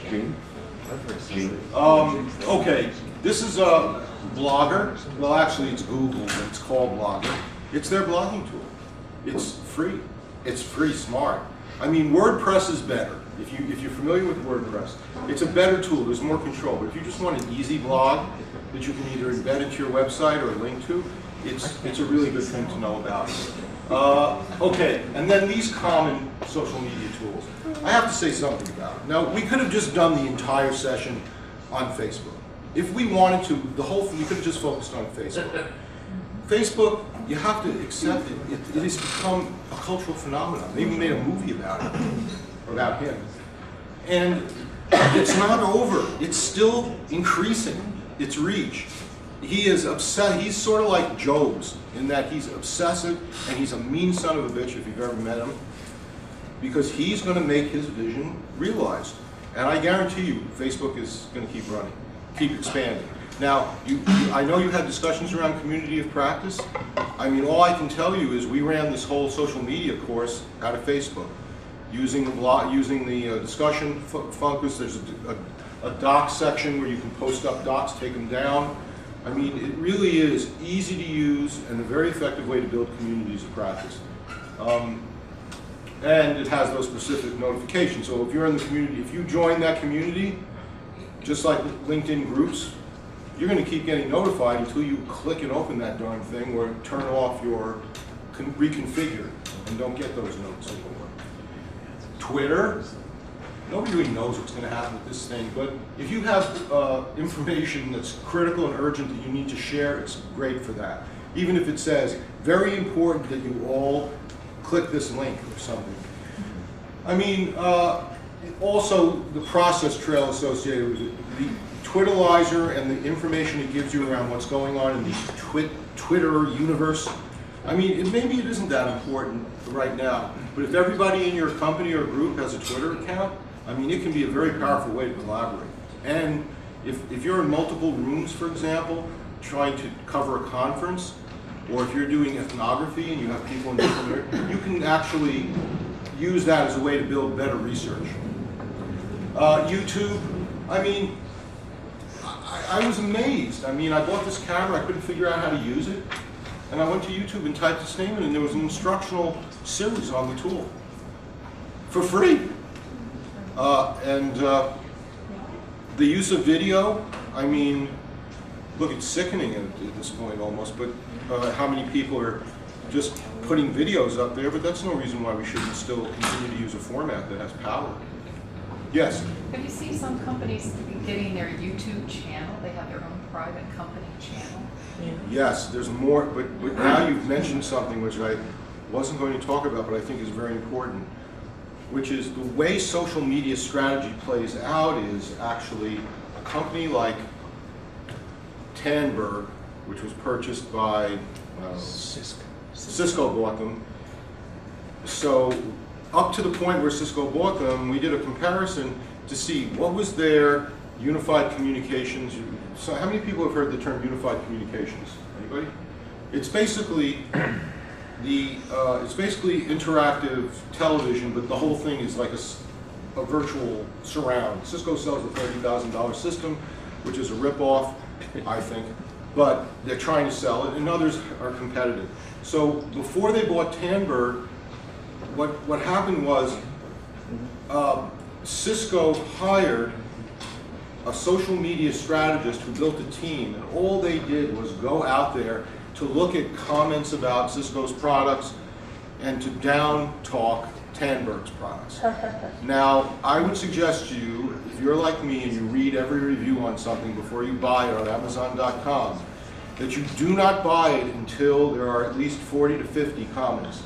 Okay, this is a Blogger. Well, actually, it's Google, but it's called Blogger. It's their blogging tool. It's free. It's free smart. WordPress is better. If you're familiar with WordPress, it's a better tool. There's more control. But if you just want an easy blog that you can either embed into your website or link to, it's a really good thing to know about. Okay, and then these common social media tools. I have to say something about it. Now, we could have just done the entire session on Facebook. If we wanted to, we could have just focused on Facebook. Facebook, you have to accept it. It has become a cultural phenomenon. They even made a movie about it, about him. And it's not over. It's still increasing its reach. He is obsessed. He's sort of like Jobs in that he's obsessive and he's a mean son of a bitch if you've ever met him, because he's going to make his vision realized. And I guarantee you, Facebook is going to keep running, keep expanding. Now, I know you had discussions around community of practice. All I can tell you is we ran this whole social media course out of Facebook, using the discussion focus. There's a docs section where you can post up docs, take them down. It really is easy to use and a very effective way to build communities of practice. And it has those specific notifications. So if you're in the community, if you join that community, just like LinkedIn groups, you're going to keep getting notified until you click and open that darn thing or turn off your reconfigure and don't get those notes anymore. Twitter, nobody really knows what's going to happen with this thing, but if you have information that's critical and urgent that you need to share, it's great for that. Even if it says, very important that you all click this link or something. I mean, also the process trail associated with it. The Twitterlizer and the information it gives you around what's going on in the Twitter universe. I mean, maybe it isn't that important right now, but if everybody in your company or group has a Twitter account, I mean, it can be a very powerful way to collaborate. And if you're in multiple rooms, for example, trying to cover a conference, or if you're doing ethnography and you have people in different areas, you can actually use that as a way to build better research. YouTube, I mean, I was amazed. I mean, I bought this camera, I couldn't figure out how to use it, and I went to YouTube and typed its name in, and there was an instructional series on the tool for free. The use of video, I mean, look, it's sickening at this point almost, but how many people are just putting videos up there, but that's no reason why we shouldn't still continue to use a format that has power. Yes? Have you seen some companies getting their YouTube channel? They have their own private company channel. Yes, there's more, but now you've mentioned something which I wasn't going to talk about, but I think is very important, which is the way social media strategy plays out is actually a company like Tandberg, which was purchased by Cisco bought them. So up to the point where Cisco bought them, we did a comparison to see what was their unified communications. So how many people have heard the term unified communications? Anybody? It's basically it's basically interactive television, but the whole thing is like a virtual surround. Cisco sells a $30,000 system, which is a ripoff, I think, but they're trying to sell it, and others are competitive. So before they bought Tandberg, what happened was Cisco hired a social media strategist who built a team, and all they did was go out there to look at comments about Cisco's products and to down talk Tandberg's products. Now, I would suggest to you, if you're like me and you read every review on something before you buy it on Amazon.com, that you do not buy it until there are at least 40 to 50 comments,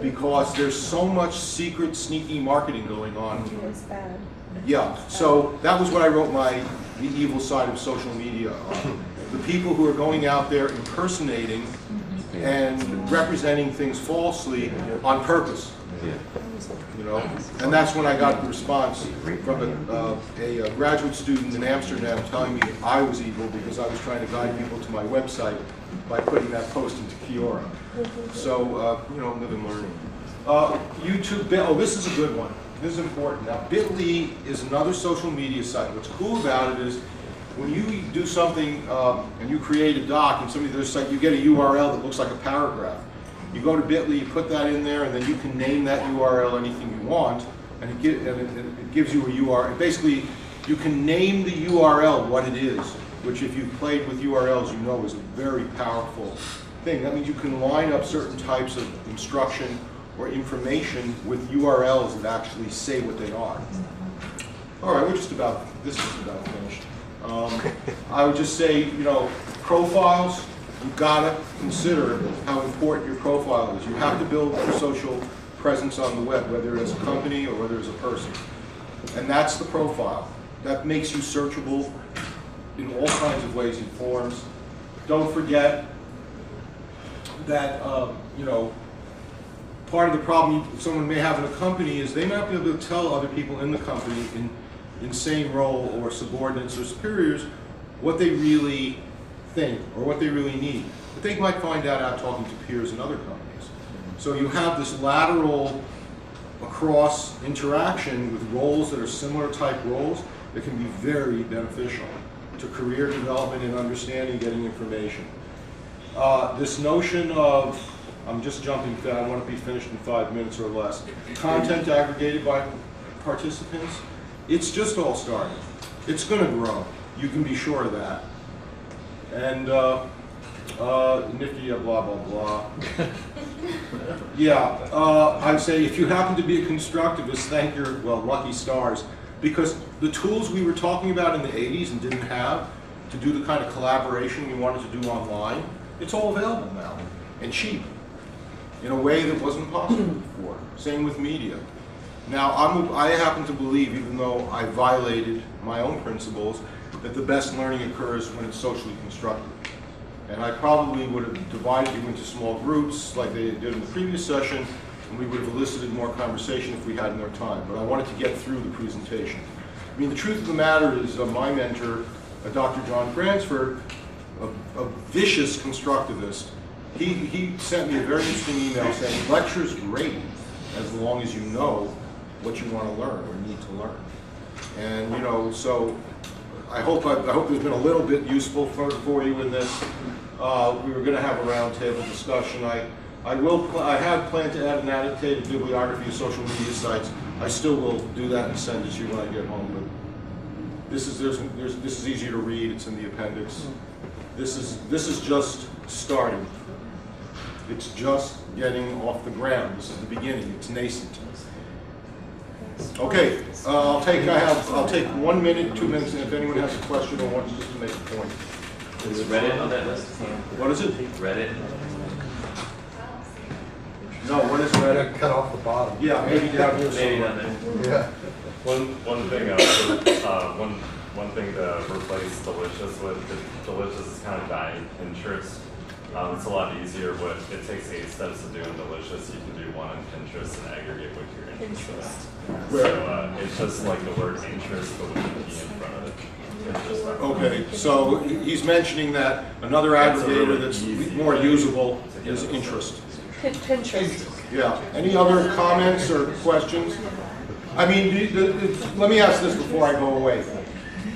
because there's so much secret, sneaky marketing going on. It's bad. Yeah, so that was what I wrote the evil side of social media on. The people who are going out there impersonating and representing things falsely on purpose. You know, and that's when I got the response from a graduate student in Amsterdam telling me I was evil because I was trying to guide people to my website by putting that post into Kiora. So, you know, live and learning. YouTube, oh, this is a good one. This is important. Now, Bitly is another social media site. What's cool about it is when you do something and you create a doc and somebody does site, you get a URL that looks like a paragraph. You go to Bitly, you put that in there, and then you can name that URL anything you want, and it gives you a URL. Basically, you can name the URL what it is, which if you've played with URLs, you know is a very powerful thing. That means you can line up certain types of instruction or information with URLs that actually say what they are. All right, this is about finished. I would just say, you know, profiles, you've got to consider how important your profile is. You have to build your social presence on the web, whether it's a company or whether it's a person. And that's the profile. That makes you searchable in all kinds of ways and forms. Don't forget that, you know, part of the problem someone may have in a company is they may not be able to tell other people in the company in same role or subordinates or superiors what they really think or what they really need. But they might find out talking to peers in other companies. So you have this lateral across interaction with roles that are similar type roles that can be very beneficial to career development and understanding, getting information. This notion of I'm just jumping, I want to be finished in 5 minutes or less. Content aggregated by participants, it's just all starting. It's going to grow. You can be sure of that. And nifty, blah, blah, blah. Yeah, I'd say if you happen to be a constructivist, thank your, well, lucky stars, because the tools we were talking about in the 80s and didn't have to do the kind of collaboration we wanted to do online, it's all available now, and cheap, in a way that wasn't possible before. Same with media. Now, I happen to believe, even though I violated my own principles, that the best learning occurs when it's socially constructive. And I probably would have divided you into small groups like they did in the previous session, and we would have elicited more conversation if we had more time. But I wanted to get through the presentation. I mean, the truth of the matter is my mentor, Dr. John Bransford, a vicious constructivist, he sent me a very interesting email saying, lecture's great as long as you know what you want to learn or need to learn. And, you know, so I hope there's been a little bit useful for you in this. We were going to have a roundtable discussion. I had planned to add an annotated bibliography of social media sites. I still will do that and send it to you when I get home. But this is easier to read. It's in the appendix. This is just starting. It's just getting off the ground. This is the beginning. It's nascent. Okay, I'll take 1 minute, 2 minutes, and if anyone has a question or wants just to make a point. Is Reddit on that list? What is it? Reddit? No, what is Reddit? Cut off the bottom. Yeah, maybe down here Maybe somewhere. not there. Yeah. One thing to replace Delicious with, Delicious is kind of dying Pinterest. It's a lot easier. It takes 8 steps to do in Delicious. You can do one on Pinterest and aggregate what you're interested in. So it's just like the word interest, but with an E in front of it. Okay, so he's mentioning that another aggregator that's more usable is interest. Pinterest. Yeah. Any other comments or questions? I mean, let me ask this before I go away,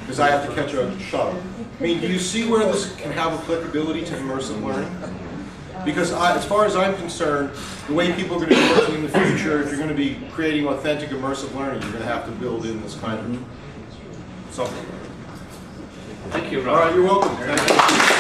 because I have to catch a shuttle. I mean, do you see where this can have applicability to immersive learning? Because as far as I'm concerned, the way people are going to be working in the future, if you're going to be creating authentic immersive learning, you're going to have to build in this kind of something. Thank you, Rob. All right, you're welcome. Thank you.